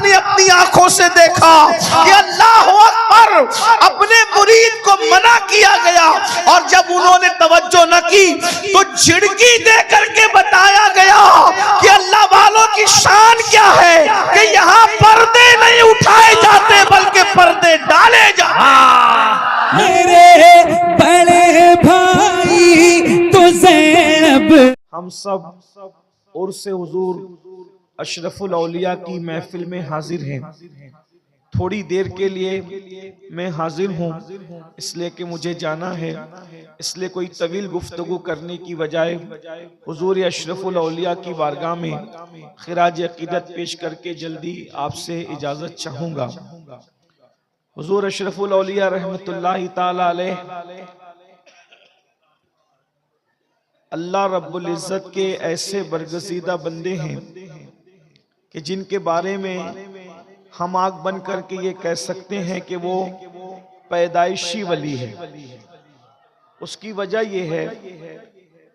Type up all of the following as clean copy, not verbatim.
आपने अपनी आंखों से देखा कि अल्लाह अकबर, अपने मुरीद को मना किया गया और जब उन्होंने तवज्जो न की तो झिड़की दे करके बताया गया कि अल्लाह वालों की शान क्या है कि यहाँ पर्दे नहीं उठाए जाते बल्कि पर्दे डाले जाते। मेरे बड़े भाई तो ज़ैनब। हम सब उर्से हुजूर अशरफुल औलिया की महफिल में हाजिर हैं। थोड़ी देर के लिए मैं हाजिर हूँ इसलिए कि मुझे जाना है, इसलिए कोई तवील गुफ्तगू करने की बजाय हुजूर अशरफुल औलिया की बारगाह में खिराज अकीदत पेश करके जल्दी आपसे इजाज़त चाहूँगा। हुजूर अशरफुल औलिया रहमतुल्लाहि ताला अलैह अल्लाह रब्बुल इज़्ज़त के ऐसे बरगज़ीदा बंदे हैं कि जिनके बारे में हम आग बन करके ये कह सकते हैं कि वो पैदाइशी वली है। उसकी वजह ये है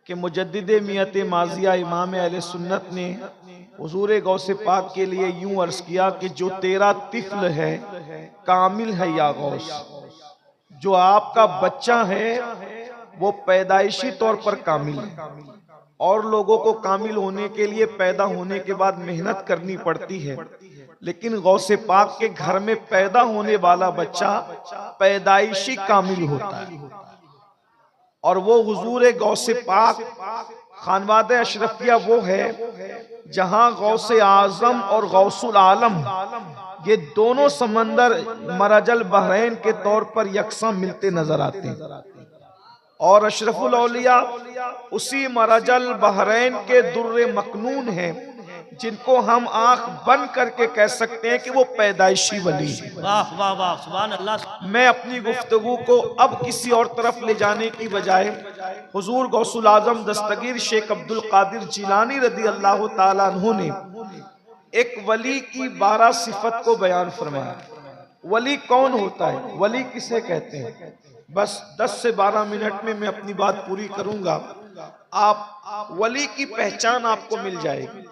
कि मुजद्दिद मियत माजिया इमाम अहले सुन्नत ने हुजूर गौसे पाक के लिए यूं अर्ज किया कि जो तेरा तिफ्ल है कामिल है या गौस, जो आपका बच्चा है वो पैदाइशी तौर पर कामिल है। और लोगों को कामिल होने के लिए पैदा होने के बाद मेहनत करनी पड़ती है, लेकिन गौसे पाक के घर में पैदा होने वाला बच्चा पैदाइशी कामिल होता है। और वो हुजूर गौसे पाक खानवादे अशरफिया वो है जहां गौसे आजम और गौसुल आलम ये दोनों समंदर मरजल बहरैन के तौर पर यकसा मिलते नजर आते हैं। और अशरफुल औलिया उसी मरजल बहरैन के दुर्रे मकनून हैं जिनको हम आंख बंद करके कह सकते हैं कि वो पैदाइशी वली है। वाह वाह वाह, सुभान अल्लाह। मैं अपनी गुफ्तगू को अब किसी और तरफ ले जाने की बजाय हुजूर गौसुल आजम दस्तगीर शेख अब्दुल कादिर जिलानी रदी अल्लाह ताला अन्हु ने एक वली की 12 सिफत को बयान फरमाया। वली कौन होता है, वली किसे कहते हैं, बस 10 से 12 मिनट में मैं अपनी बात पूरी करूंगा। आप वली की पहचान आपको मिल जाएगी,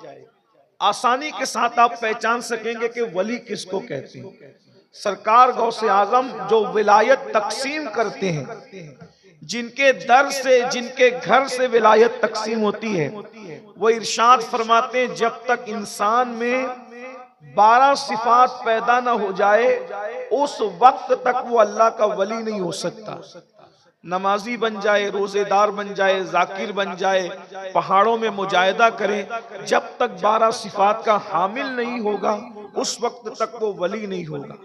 आसानी के साथ आप पहचान सकेंगे कि वली किसको कहते हैं। सरकार गौसे आजम जो विलायत तकसीम करते हैं, जिनके दर से जिनके घर से विलायत तकसीम होती है, वो इरशाद फरमाते हैं जब तक इंसान में 12 सिफात पैदा न हो जाए उस वक्त तक वो अल्लाह का वली नहीं हो सकता। नमाजी बन जाए, रोजेदार बन जाए, जाकिर बन जाए, पहाड़ों में मुजाहिदा करे, जब तक 12 सिफात का हामिल नहीं होगा उस वक्त तक वो वली नहीं होगा।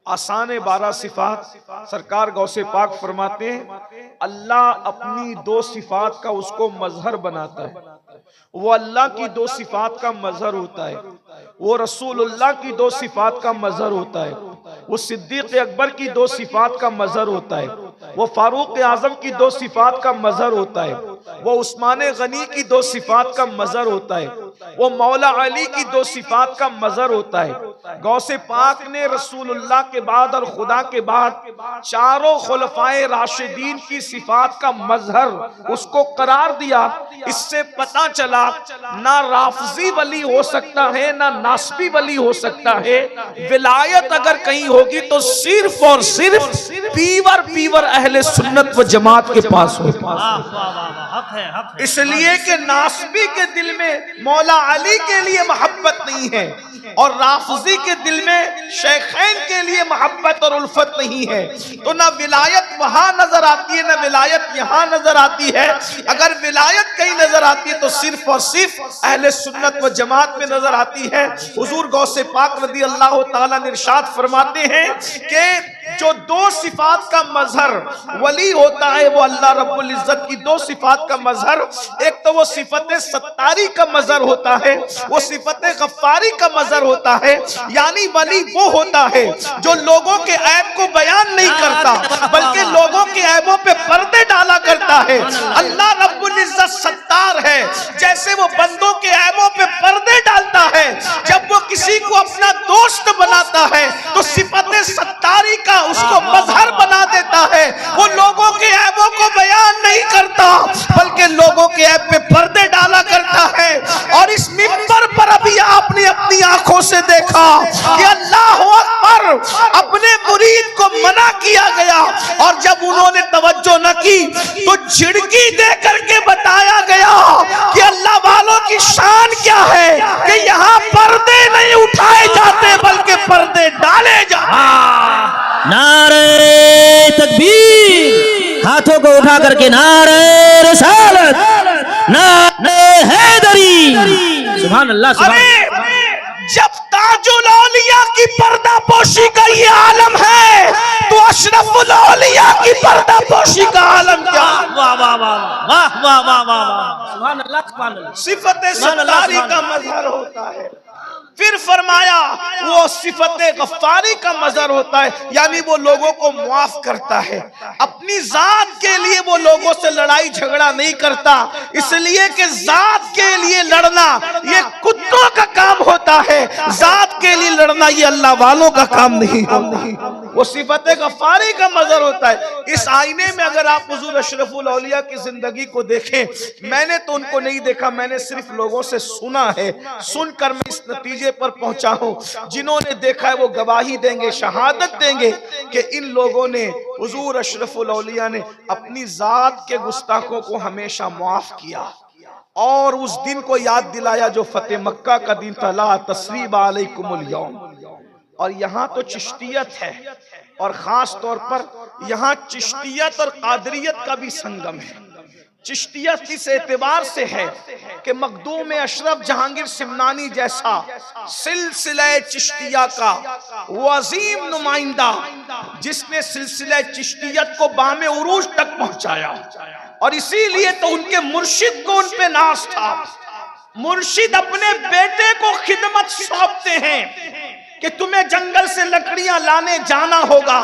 आसान 12 सिफात सरकार गौसे पाक फरमाते हैं अल्लाह अपनी 2 सिफात का उसको मजहर बनाता है। वो अल्लाह की 2 सिफात का मजहर होता है, वो रसूलुल्लाह की 2 सिफात का मजहर होता है, वो सिद्दीक अकबर की 2 सिफात का मजहर होता है, वो फारूक आजम की 2 सिफात का मजहर होता है, वो उस्मान गनी की 2 सिफात का मजहर होता है, वो मौला अली की 2 सिफात का मजहर होता है। गौसे पाक ने रसूलुल्लाह के बाद और खुदा के बाद चारों खुलफाए राशिदीन की सिफात का मजहर उसको करार दिया। इससे पता चला ना राफजी वली हो सकता है ना नासबी वली हो सकता है। विलायत अगर कहीं होगी तो सिर्फ और सिर्फ पीवर अहले सुन्नत व जमात के पास हो। इसलिए कि नासबी के दिल में मौला अली के लिए मोहब्बत नहीं है और राफजी के दिल में शेखैन के लिए मोहब्बत और उल्फत नहीं है, तो ना विलायत वहां नजर आती है ना विलायत यहाँ नजर आती है। अगर विलायत कहीं नजर आती है तो सिर्फ और सिर्फ अहले सुन्नत व जमात में नजर आती है। हुजूर गौसे पाक रदी अल्लाह ताला ने इरशाद फरमाते हैं कि जो 2 सिफात का मजहर वली होता है वो अल्लाह रब्बुल इज्जत की 2 सिफात का मजहर, एक तो वो सिफत सत्तारी का मजहर होता है, वो सिफत गफ्फारी का मजहर होता है। यानी वली वो होता है जो लोगों के ऐब को बयान नहीं करता बल्कि लोगों के ऐबों पे पर्दे डाला करता है। अल्लाह रब्बुल इज्जत सत्तार है, जैसे वो बंदों के ऐबों पे पर्दे डालता है। जब वो किसी को अपना दोस्त बनाता है तो सिफत सत्तारी का उसको मजहर बना देता है। वो लोगों के ऐबों को बयान नहीं करता बल्कि लोगों के ऐब पे पर्दे डाला करता है। और इस मिंबर पर अभी आप आपने अपनी आंखों से देखा कि अल्लाह अकबर, अपने मुरीद को मना किया गया और जब उन्होंने तवज्जो न की तो झिड़की दे करके बताया गया कि अल्लाह वालों की शान क्या है कि यहाँ पर्दे नहीं उठाए जाते बल्कि पर्दे डाले जाते। नारे तकबीर, हाथों को उठा करके नारे रिसालत, नारे हैदरी। सुभान अल्लाह, सुभान अरे जब ताजुल औलिया की पर्दापोशी का ये आलम है तो अशरफुल औलिया की पर्दापोशी का आलम क्या? वाह वाह वाह वाह वाह वाह वाह वाह, सुभान अल्लाह, सुभान अल्लाह। सिफत सत्तारी का मजहर होता है। फिर फरमाया वो सिफत गफ्फारी का मजहर होता है, यानी वो लोगों को मुआफ करता है। अपनी जात के लिए वो लोगों से लड़ाई झगड़ा नहीं करता, इसलिए कि जात के लिए लड़ना ये कुत्तों का काम होता है, जात के लिए लड़ना ये अल्लाह वालों का काम नहीं। वो सिफत गफ्फारी का मजहर होता है। इस आईने में अगर आप हुजूर अशरफुल औलिया की जिंदगी को देखें, मैंने तो उनको नहीं देखा, मैंने सिर्फ लोगों से सुना है, सुनकर मैं इस नतीजे पर पहुंचा हूं। जिन्होंने देखा है वो गवाही देंगे, शहादत देंगे कि इन लोगों ने, हुजूर अशरफुल औलिया ने अपनी जात के गुस्ताखों को हमेशा माफ किया और उस दिन को याद दिलाया जो फतेह मक्का का दिन था, ला तस्रीब अलैकुमुल यौम। और यहाँ तो चिश्तियत है और खास तौर पर यहाँ चिश्तियत और कादरियत का भी संगम है। चिश्तियत इस एतबार से है कि मखदूम अशरफ जहांगीर सिमनानी जैसा सिलसिला चिश्तिया का वो अजीम नुमाइंदा जिसने सिलसिला चिश्तियत को बामे उरूज तक पहुंचाया, और इसीलिए तो उनके मुर्शिद को उन पे नाज था। मुर्शिद अपने बेटे को खिदमत सौंपते हैं कि तुम्हें जंगल से लकड़ियां लाने जाना होगा,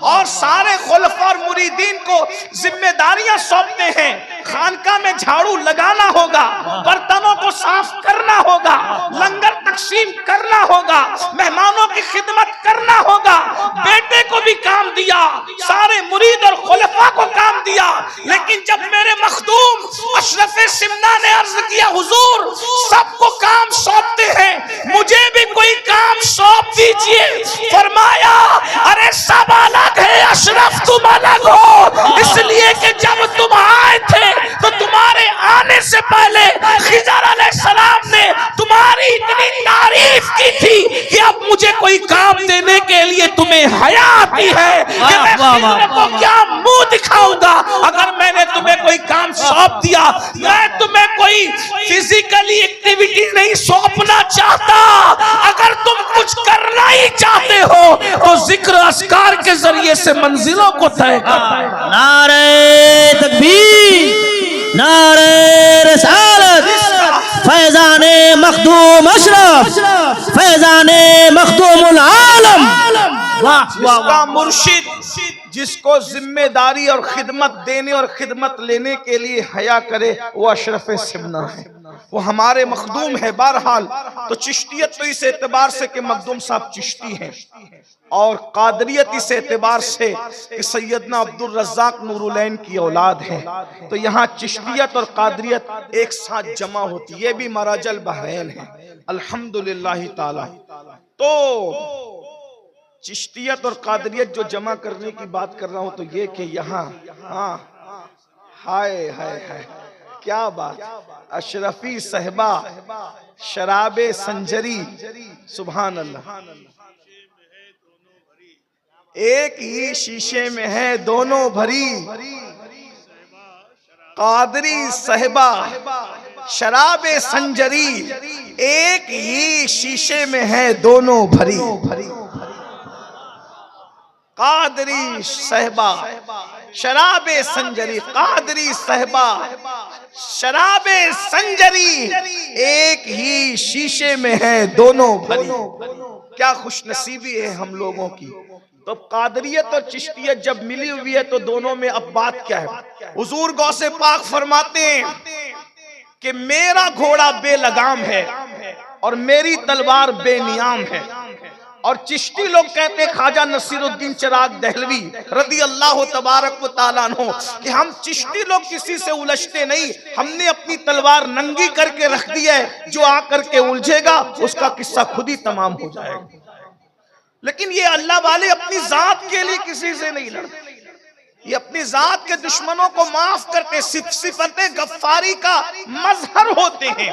और सारे खुलफा और मुरीदीन को जिम्मेदारियां सौंपते हैं। खानका में झाड़ू लगाना होगा, बर्तनों को साफ करना होगा, लंगर तकसीम करना होगा, मेहमानों की खिदमत करना होगा। बेटे को भी काम दिया, सारे मुरीद और खुलफा को काम दिया। लेकिन जब मेरे मखदूम अशरफ सिमना ने अर्ज किया, हुजूर सबको काम सौंपते हैं, मुझे भी कोई काम सौंप दीजिए। फरमाया अरे सब अलग है, अशरफ तुम अलग हो, इसलिए कि जब तुम आए थे तो तुम्हारे आने से पहले खिजर अलैहिस्सलाम ने तुम्हारी इतनी तारीफ की थी कि अब मुझे कोई काम देने के लिए तुम्हें हया आती है कि मैं खिजर को क्या मुंह दिखाऊंगा। अगर मैंने तुम्हें कोई काम सौंप दिया, मैं तुम्हें कोई फिजिकली एक्टिविटी नहीं सौंपना चाहता। अगर तुम कुछ करना ही चाहते हो तो जिक्र अस्कार के जरिए से मंजिलों को तय कर। नारे तकबीर, नारे रिसालत, फैजाने मखदूम अशरफ, फैजाने मखदूमुल आलम। जिसका मुर्शिद जिसको जिम्मेदारी और खिदमत देने और खिदमत लेने के लिए हया करे वो अशरफ सिमना है, वो हमारे मखदूम है। बहरहाल तो चिश्तियत तो इस एतबार से कि मखदूम साहब चिश्ती हैं, और कादरियत इस एतबार से कि सैयदना अब्दुल रज़्ज़ाक नूरुलैन की औलाद है। तो यहाँ चिश्तियत और कादरियत एक साथ जमा होती है, ये भी मराजल बहरैन है अल्हम्दुलिल्लाह ताला। तो चिश्तियत और कादरियत जो जमा करने की बात कर रहा हूं तो ये कि यहाँ हाय हाय हाय क्या बात, अशरफी सहबा शराबे संजरी, सुभान अल्लाह। एक ही शीशे में है दोनों भरी, कादरी सहबा शराबे संजरी, एक ही शीशे में है दोनों भरी। कादरी सहबा शराबे संजरी, कादरी सहबा शराबे संजरी, एक ही शीशे में है दोनों भरी। क्या खुशनसीबी है हम लोगों की। तो कादरियत और चिश्तियत जब मिली हुई है तो दोनों में अब बात क्या है। हुजूर गौसे पाक फरमाते हैं कि मेरा घोड़ा बेलगाम है और मेरी तलवार बेनियाम है। और चिश्ती लोग कहते ख्वाजा नसीरुद्दीन चिराग दहलवी रदी अल्लाह तबारक व तआला अन्हु कि हम चिश्ती लोग किसी से उलझते नहीं, हमने अपनी तलवार नंगी करके रख दी है, जो आकर के उलझेगा उसका किस्सा खुद ही तमाम हो जाएगा। लेकिन ये अल्लाह वाले अपनी जात के लिए किसी से नहीं लड़ते, ये अपनी जात के दुश्मनों को माफ करते, सिफते गफ्फारी का मजहर होते हैं,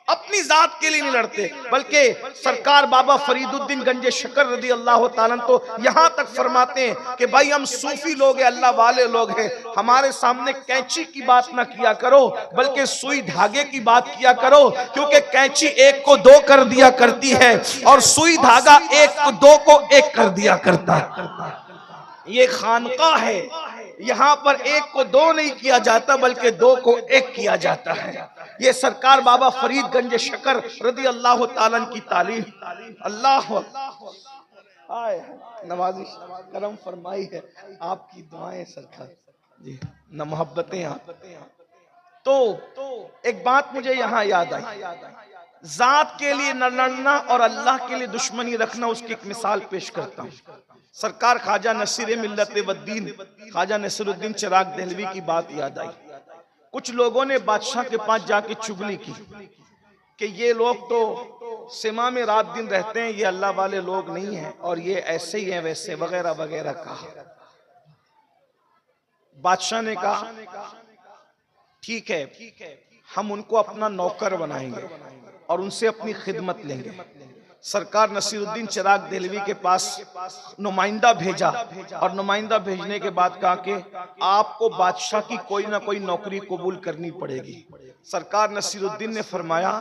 अपनी जात के लिए नहीं लड़ते। बल्कि सरकार बाबा फरीदुद्दीन गंजे शकर रदी अल्लाह ताला तो यहाँ तक फरमाते हैं कि भाई हम सूफी लोग हैं, अल्लाह वाले लोग हैं, हमारे सामने कैंची की बात ना किया करो बल्कि सुई धागे की बात किया करो, क्योंकि कैंची एक को दो कर दिया करती है और सुई धागा एक को दो को एक कर दिया करता है। ये खानका है, यहाँ पर एक को दो नहीं किया जाता बल्कि दो को एक किया जाता है। ये सरकार बाबा फरीद गंज शकर रदी अल्लाह ताला की तालीम। अल्लाह आए नवाजिश करम फरमाई है, आपकी दुआएं सरकार जी, न मोहब्बतें आप। तो एक बात मुझे यहाँ याद आई, जात के लिए न लड़ना और अल्लाह के लिए दुश्मनी रखना, उसकी एक मिसाल पेश करता हूँ। सरकार ख्वाजा नसीर मिल्लत वद्दीन ख्वाजा नसीरुद्दीन चिराग दहलवी की बात याद आई। कुछ लोगों ने बादशाह के पास जाके चुगली की कि ये लोग तो सिमा में रात दिन रहते हैं, ये अल्लाह वाले लोग नहीं हैं और ये ऐसे ही हैं वैसे वगैरह वगैरह कहा। बादशाह ने कहा ठीक है, हम उनको अपना नौकर बनाएंगे और उनसे अपनी खिदमत लेंगे। सरकार नसीरुद्दीन चिराग दहलवी के पास नुमाइंदा भेजा और नुमाइंदा भेजने के बाद कहा कि आपको बादशाह की कोई ना कोई नौकरी कबूल करनी पड़ेगी। सरकार नसीरुद्दीन ने फरमाया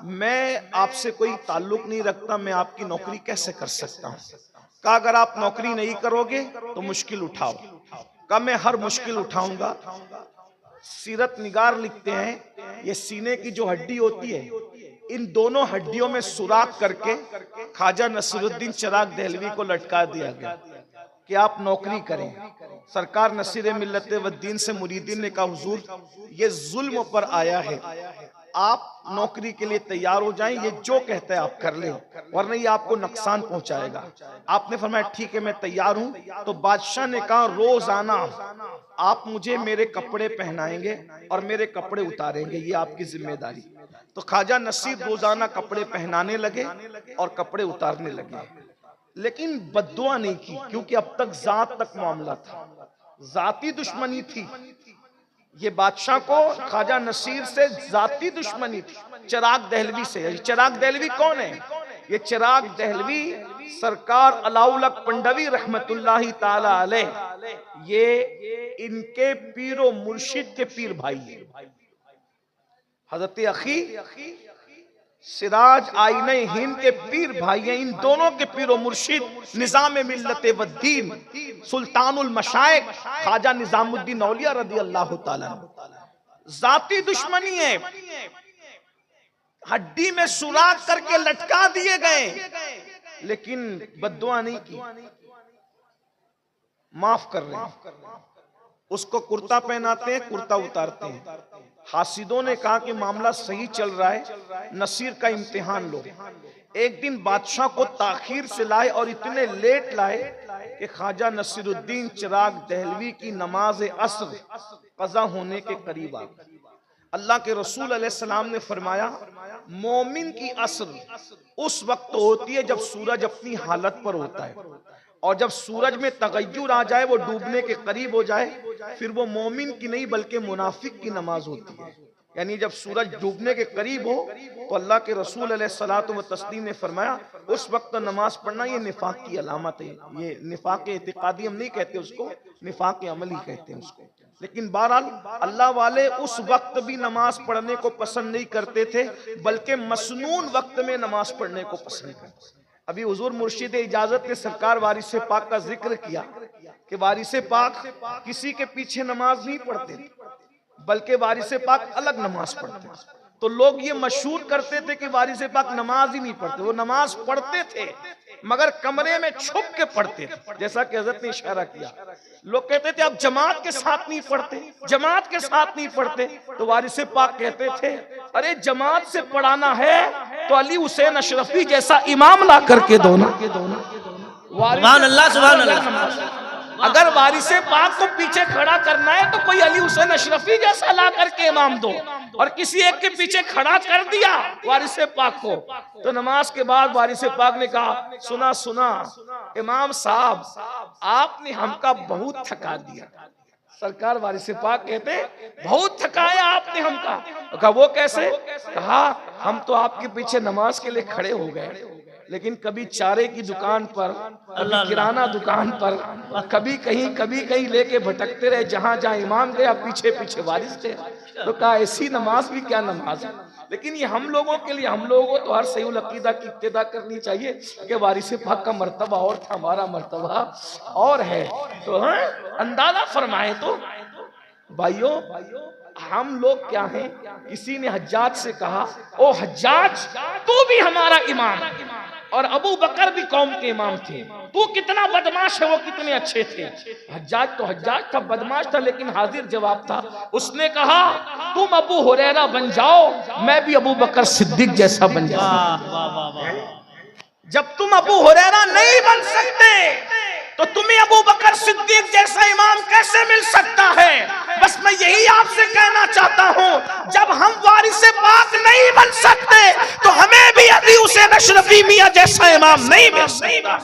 मैं आपसे कोई ताल्लुक नहीं रखता, मैं आपकी नौकरी कैसे कर सकता हूँ। कहा अगर आप नौकरी नहीं करोगे तो मुश्किल उठाओ। कहा मैं हर मुश्किल उठाऊंगा। सीरत निगार लिखते हैं ये सीने की जो हड्डी होती है, इन दोनों हड्डियों में सुराख करके ख्वाजा नसीरुद्दीन चिराग दहलवी को लटका दिया गया कि आप नौकरी करें। सरकार नसीर मिल्लत वद्दीन से मुरीदीन ने कहा हुजूर ये जुल्म पर आया है, आप नौकरी के लिए तैयार हो जाएं, ये जो कहता है आप कर लें वरना ये आपको नुकसान पहुंचाएगा। आपने फरमाया ठीक है मैं तैयार हूं। तो बादशाह ने कहा रोजाना आप मुझे मेरे कपड़े पहनाएंगे और मेरे कपड़े उतारेंगे, ये आपकी जिम्मेदारी। तो ख्वाजा नसीर रोजाना कपड़े पहनाने लगे और कपड़े उतारने लगे, लेकिन बद्दुआ नहीं की क्योंकि अब तक जात तक मामला था, जाती दुश्मनी थी। ये बादशाह को ख्वाजा नसीर से जाती दुश्मनी थी, चिराग दहलवी से। चिराग दहलवी कौन है? ये चिराग दहलवी सरकार अलाउलक पंडवी रहमतुल्लाही ताला अलैह, ये इनके पीरो मुर्शिद के पीर भाई है। हजरत अखी सिराज आईने हिंद के पीर भाई हैं। इन दोनों के पीरो मुर्शिद निजाम मिल्लत वद्दीन सुल्तानुल मशाइख ख्वाजा निजामुद्दीन औलिया रदी अल्लाह ताला। जाती दुश्मनी है, हड्डी में सुराख करके लटका दिए गए, लेकिन बद्दुआ नहीं की, माफ कर रहे हैं। उसको कुर्ता पहनाते हैं, कुर्ता उतारते हैं। हासिदों ने कहा कि मामला सही चल रहा है, नसीर का इम्तिहान लो। एक दिन बादशाह को ताखीर से लाए और इतने लेट लाए कि ख्वाजा नसीरुद्दीन चिराग दहलवी की नमाज असर कज़ा होने के करीब आ गई। अल्लाह के रसूल अलैहिस्सलाम ने फरमाया मोमिन की असर उस वक्त होती है जब सूरज अपनी हालत पर होता है, और जब सूरज में तगय्युर आ जाए, वो डूबने के करीब हो जाए, फिर वो मोमिन की नहीं बल्कि मुनाफिक की नमाज होती है। यानी जब सूरज डूबने के करीब हो तो अल्लाह के रसूल अलैहिस्सलातु व तस्लीम ने फरमाया उस वक्त नमाज पढ़ना ये निफाक की अलामत है। ये निफाक इतिकादी हम नहीं कहते उसको, निफाक अमली कहते हैं उसको। लेकिन बहरहाल अल्लाह वाले उस वक्त भी नमाज पढ़ने को पसंद नहीं करते थे, बल्कि मसनून वक्त में नमाज पढ़ने को पसंद करते। अभी हुजूर मुर्शिद इजाजत ने सरकार वारिसे पाक का जिक्र किया कि वारिसे पाक किसी के पीछे नमाज नहीं पढ़ते, बल्कि वारिसे पाक अलग नमाज पढ़ते। तो लोग ये मशहूर करते थे कि वारिसे पाक नमाज ही नहीं पढ़ते। वो नमाज पढ़ते थे मगर कमरे में छुप के पढ़ते थे, जैसा कि हज़रत ने इशारा किया। लोग कहते थे अब जमात के साथ नहीं पढ़ते, जमात के साथ नहीं पढ़ते। तो वारिस पाक कहते थे अरे जमात से पढ़ाना है तो अली हुसैन अशरफी जैसा इमाम ला करके दो ना। सुभान अल्लाह, सुभान अल्लाह। अगर वारिस पाक को पीछे खड़ा करना है तो कोई अली हुसैन अशरफी जैसा ला करके इमाम दो। और किसी एक के पीछे खड़ा कर दिया वारिस पाक को, तो नमाज के बाद वारिस पाक ने कहा सुना सुना इमाम साहब आपने हमका बहुत थका दिया। सरकार वारिस पाक कहते बहुत थकाया आपने हमका। कहा वो कैसे? कहा हम तो आपके पीछे नमाज के लिए खड़े हो गए, लेकिन कभी चारे की दुकान पर, कभी किराना दुकान पर, कभी कहीं लेके भटकते रहे। जहां जहां इमाम गया पीछे पीछे वारिस थे। तो कहा ऐसी नमाज भी क्या नमाज है। लेकिन ये हम लोगों के लिए, हम लोगों को तो हर सही अकीदा की इब्तिदा करनी चाहिए कि वारिस पाक का मर्तबा और था, हमारा मर्तबा और है। तो हाँ अंदाजा फरमाए। तो भाइयों हम लोग क्या हैं? किसी ने हज्जाज से कहा ओ हज्जाज तू भी हमारा इमाम, और अबू बकर भी कौम के इमाम थे, तू कितना बदमाश है, वो कितने अच्छे थे। हज्जाज था, बदमाश था, लेकिन हाजिर जवाब था। उसने कहा तुम अबू हुरैरा बन जाओ, मैं भी अबू बकर सिद्दीक जैसा बन जाऊं। जब तुम अबू हुरैरा नहीं बन सकते तो तुम्हें अबू बकर सिद्दीक जैसा इमाम कैसे मिल सकता है? बस मैं यही आपसे कहना चाहता हूं, जब हम वारिस पाक नहीं बन सकते तो हमें भी अली हुसैन अशरफी मियां जैसा इमाम नहीं मिल सकता।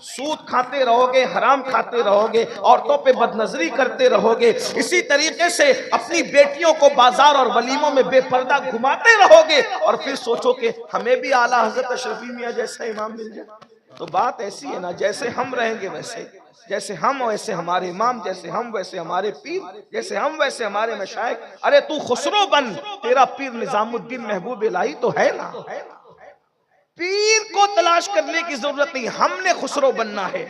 सूद खाते रहोगे, हराम खाते रहोगे, औरतों पे बदनजरी करते रहोगे, इसी तरीके से अपनी बेटियों को बाजार और वलीमों में बेपर्दा घुमाते रहोगे, और फिर सोचो कि हमें भी आला हजरत अशरफी मियां जैसा इमाम मिल जाए। तो बात ऐसी है ना, जैसे हम रहेंगे वैसे, जैसे हम वैसे हमारे इमाम, जैसे हम वैसे हमारे पीर, जैसे हम वैसे हमारे मशाइख। अरे तू खुसरो बन, तेरा पीर निजामुद्दीन महबूब इलाही तो है ना। पीर को तलाश करने की जरूरत नहीं, हमने खुसरो बनना है।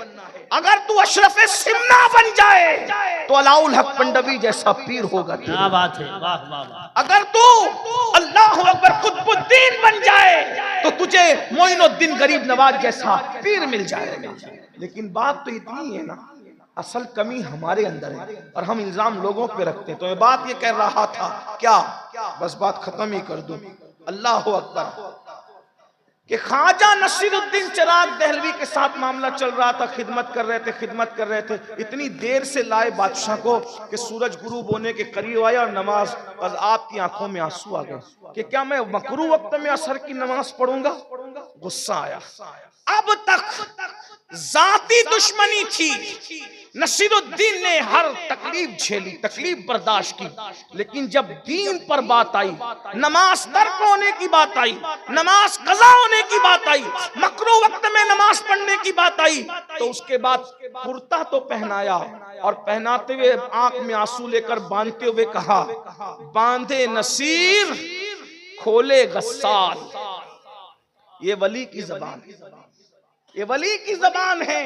अगर तू अशरफ सिमना बन जाए तो अलाउल हक पंडवी जैसा पीर होगा। क्या बात है, वाह वाह वाह। अगर तू अल्लाह अकबर कुतुबुद्दीन बन जाए तो तुझे मोइनुद्दीन गरीब नवाज जैसा पीर मिल जाएगा। लेकिन बात तो इतनी है ना, असल कमी हमारे अंदर है और हम इल्जाम लोगों पे रखते हैं। तो मैं बात ये कह रहा था, क्या बस बात खत्म ही कर दूं। अल्लाह अकबर कि ख्वाजा नसीरुद्दीन चिराग दहलवी के साथ मामला चल रहा था, खिदमत कर रहे थे। इतनी देर से लाए बादशाह को कि सूरज गुरूब होने के करीब आया और नमाज, और आपकी आंखों में आंसू आ गए कि क्या मैं मकरू वक्त में असर की नमाज पढ़ूंगा? गुस्सा आया। अब तक जाती दुश्मनी थी, नसीरुद्दीन ने हर तकलीफ झेली, तकलीफ बर्दाश्त की, लेकिन जब दीन पर बात आई, नमाज तर्क होने की बात आई, नमाज कज़ा होने की बात आई, मकरू वक्त में नमाज पढ़ने की बात आई, तो उसके बाद कुर्ता तो पहनाया और पहनाते हुए आंख में आंसू लेकर बांधते हुए कहा, बांधे नसीर खोले गस्साल। ये वली की जबान है, ये वली की जबान है।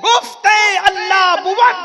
गुफ्ते अल्लाह बुवत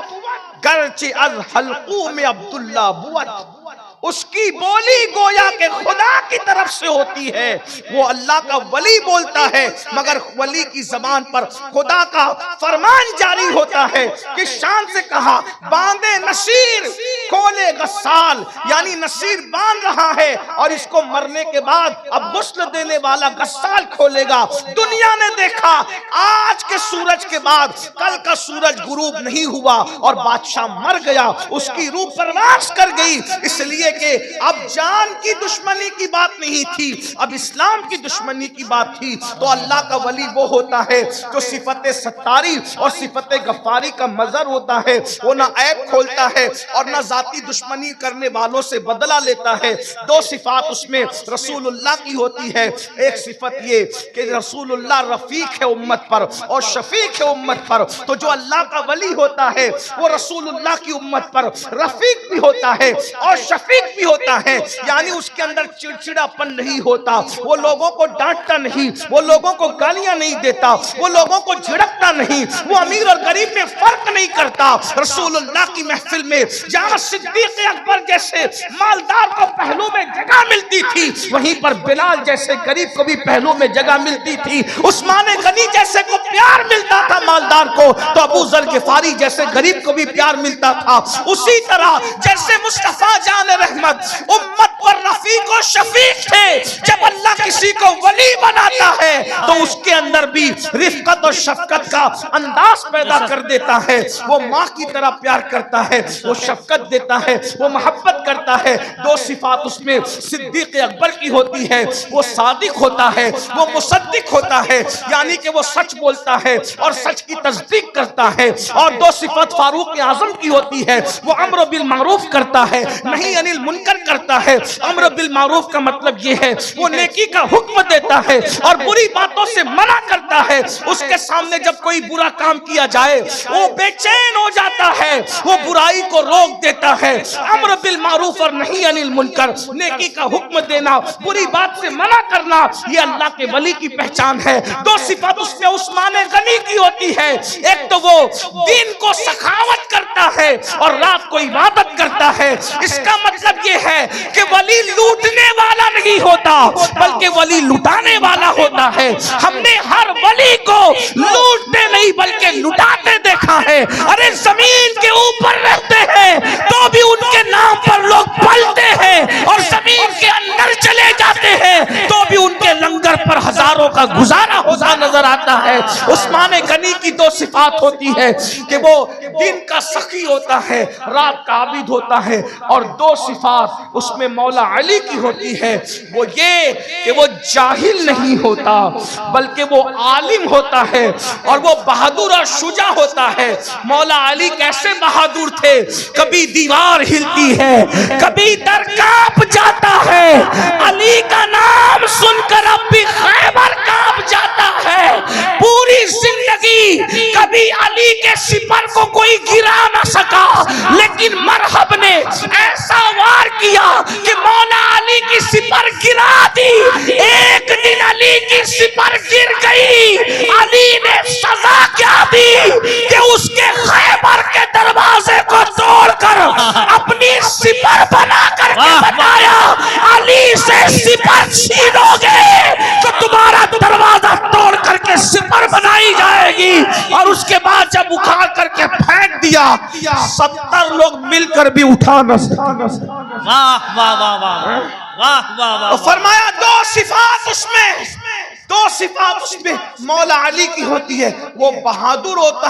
गर्चे अज हल्कू में अब्दुल्ला बुवत। उसकी बोली गोया के खुदा की तरफ से होती है, वो अल्लाह का वली बोलता है, मगर वली की जबान पर खुदा का फरमान जारी होता है। कि शान से कहा बांधे नसीर खोले गस्साल, यानी नसीर बांध रहा है और इसको मरने के बाद अब गुस्ल देने वाला गस्साल खोलेगा। दुनिया ने देखा आज के सूरज के बाद कल का सूरज गुरूब नहीं हुआ और बादशाह मर गया, उसकी रूह परवास कर गई। इसलिए कि अब जान की दुश्मनी की बात नहीं थी, अब इस्लाम की दुश्मनी की बात थी। तो अल्लाह का वली वो होता है जो सिफत सत्तारी और सिफत गफ्फारी का मजर होता है। वो ना ऐब खोलता है और ना जाती दुश्मनी करने वालों से बदला लेता है। दो सिफात उसमें रसूलुल्लाह की होती है। एक सिफत ये कि रसूलुल्लाह रफीक है उम्मत पर और शफीक है उम्मत पर। तो जो अल्लाह का वली होता है वो रसूलुल्लाह की उम्मत पर रफीक भी होता है और शफीक शफीक भी होता है, यानी उसके अंदर चिड़चिड़ापन नहीं होता, वो लोगों को डांटता नहीं, वो लोगों को गालियां नहीं देता, वो लोगों को झिड़कता नहीं, वो अमीर और गरीब में फर्क नहीं करता। रसूलुल्लाह की महफिल में जहां सिद्दीक अकबर जैसे मालदार को पहलू में जगह मिलती थी, वहीं पर बिलाल जैसे गरीब को भी पहलू में जगह मिलती थी। उस्मान गनी जैसे को प्यार मिलता था मालदार को, तो अबू जर गिफारी जैसे गरीब को भी प्यार मिलता था। उसी तरह जैसे मुस्तफा जान रहमत उम्मत पर रफीक और शफीक थे, जब अल्लाह किसी को वली बनाता है तो उसके अंदर भी रिफकत और शफकत का अंदाज पैदा कर देता है। वो माँ की तरह प्यार करता है, वो शफकत देता है, वो मोहब्बत करता है। दो सिफात उसमें सिद्दीक अकबर की होती है, वो सादिक होता है, वो मुसद्दिक होता है, यानी कि वो सच बोलता है और सच की तस्दीक करता है। और दो सिफत फारूक आजम की होती है, वो अम्र बिल मारूफ करता है, नहीं अनिल मुनकर करता है। अम्र बिल मारूफ का मतलब ये है वो नेकी का हुक्म देता है और बुरी बातों से मना करता है। उसके सामने जब कोई बुरा काम किया जाए वो बेचैन हो जाता है, वो बुराई को रोक देता है। अम्र बिल मारूफ और नहीं अनिल मुनकर, नेकी का हुक्म देना, बुरी बात से मना करना, ये अल्लाह के वली की पहचान है। दो सिफत उसमें उस्मान गनी की होती है, एक तो वो दिन को सखावत करता है और रात को इबादत करता है। इसका मतलब ये है कि वली लूटने वाला नहीं होता बल्कि वली लुटाने वाला होता है। हमने हर वली को लूटते नहीं बल्कि लुटाते देखा है। अरे जमीन के ऊपर रहते हैं तो भी उनके नाम पर लोग पलते हैं, और जमीन के अंदर चले जाते हैं तो भी उनके लंगर पर हजारों का गुजारा होता नजर आता है। उस्मान गनी की दो सिफात होती है कि वो दिन का सखी होता है, रात का आबिद होता है। और दो सिफात उसमें मौला अली की होती है, वो ये कि वो जाहिल नहीं होता बल्कि वो आलिम होता है और वो बहादुर और शुजा होता है। मौला अली कैसे बहादुर थे, कभी दीवार हिलती है, कभी दर कांप जाता है। अली का नाम सुनकर अब भी खैबर कांप जाता है। पूरी जिंदगी कभी अली के सिपर को कोई गिरा ना सका, लेकिन मरहब ने ऐसा वार किया कि मौला अली की सिपर गिरा दी। एक दिन अली की सिपर गिर गई, अली ने सजा क्या दी कि उसके खैबर के दरवाजे को तोड़कर अपनी सिपर बना करके बताया, अली से सिपर छीनोगे तो तुम्हारा दरवाजा तोड़ करके सिपर बनाई जाएगी। और उसके बाद जब उखाड़ करके फेंक दिया, 70 लोग मिलकर भी उठा न सके। वाह वाह वाह वाह वाह वाह वाह। फरमाया दो सिफात उसमें मौला अली की होती है, वो बहादुर होता है